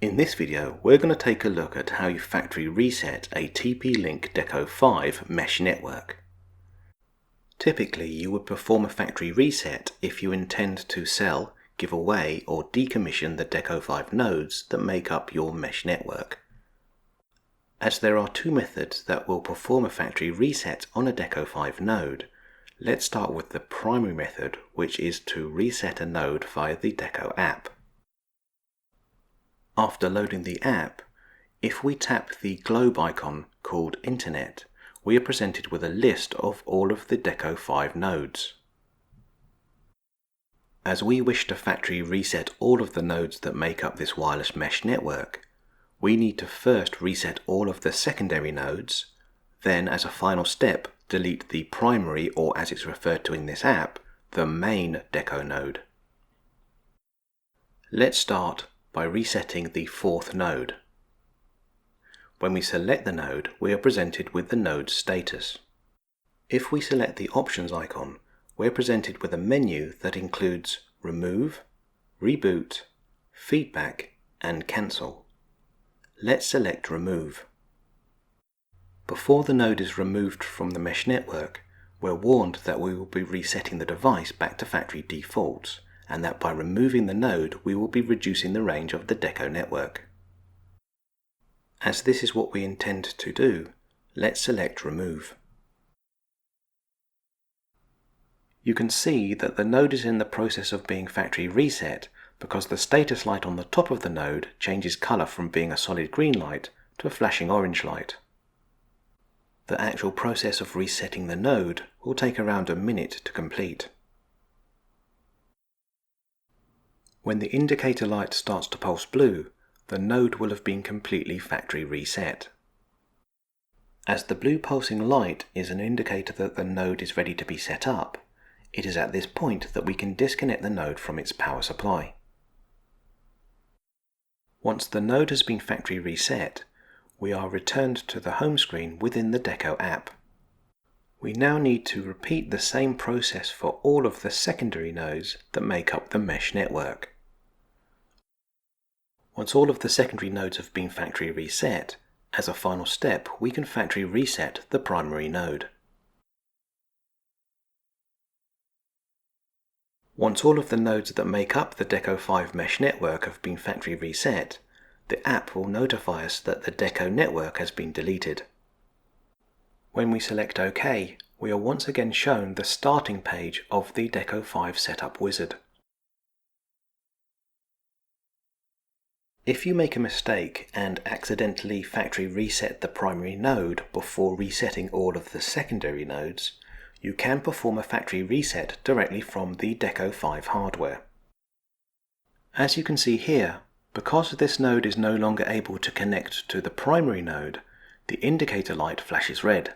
In this video, we're going to take a look at how you factory reset a TP-Link Deco 5 mesh network. Typically, you would perform a factory reset if you intend to sell, give away, or decommission the Deco 5 nodes that make up your mesh network. As there are two methods that will perform a factory reset on a Deco 5 node, let's start with the primary method, which is to reset a node via the Deco app. After loading the app, if we tap the globe icon called Internet, we are presented with a list of all of the Deco 5 nodes. As we wish to factory reset all of the nodes that make up this wireless mesh network, we need to first reset all of the secondary nodes, then as a final step delete the primary, or as it's referred to in this app, the main Deco node. Let's start by resetting the fourth node. When we select the node, we are presented with the node's status. If we select the options icon, we're presented with a menu that includes remove, reboot, feedback, and cancel. Let's select remove. Before the node is removed from the mesh network, we're warned that we will be resetting the device back to factory defaults, and that by removing the node we will be reducing the range of the Deco network. As this is what we intend to do, let's select remove. You can see that the node is in the process of being factory reset because the status light on the top of the node changes colour from being a solid green light to a flashing orange light. The actual process of resetting the node will take around a minute to complete. When the indicator light starts to pulse blue, the node will have been completely factory reset. As the blue pulsing light is an indicator that the node is ready to be set up, it is at this point that we can disconnect the node from its power supply. Once the node has been factory reset, we are returned to the home screen within the Deco app. We now need to repeat the same process for all of the secondary nodes that make up the mesh network. Once all of the secondary nodes have been factory reset, as a final step we can factory reset the primary node. Once all of the nodes that make up the Deco 5 mesh network have been factory reset, the app will notify us that the Deco network has been deleted. When we select OK, we are once again shown the starting page of the Deco 5 setup wizard. If you make a mistake and accidentally factory reset the primary node before resetting all of the secondary nodes, you can perform a factory reset directly from the Deco 5 hardware. As you can see here, because this node is no longer able to connect to the primary node, the indicator light flashes red.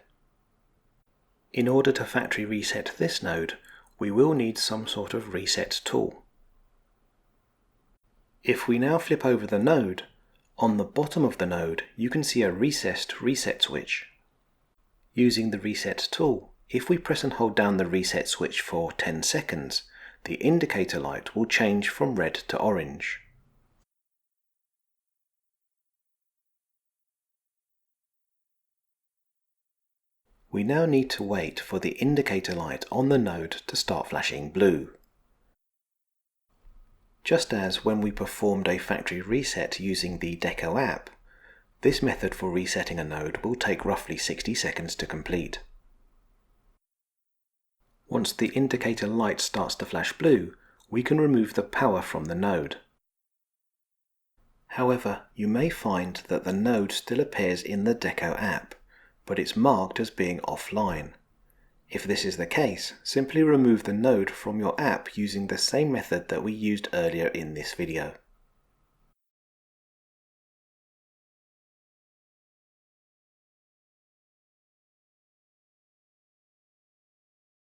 In order to factory reset this node, we will need some sort of reset tool. If we now flip over the node, on the bottom of the node you can see a recessed reset switch. Using the reset tool, if we press and hold down the reset switch for 10 seconds, the indicator light will change from red to orange. We now need to wait for the indicator light on the node to start flashing blue. Just as when we performed a factory reset using the Deco app, this method for resetting a node will take roughly 60 seconds to complete. Once the indicator light starts to flash blue, we can remove the power from the node. However, you may find that the node still appears in the Deco app, but it's marked as being offline. If this is the case, simply remove the node from your app using the same method that we used earlier in this video.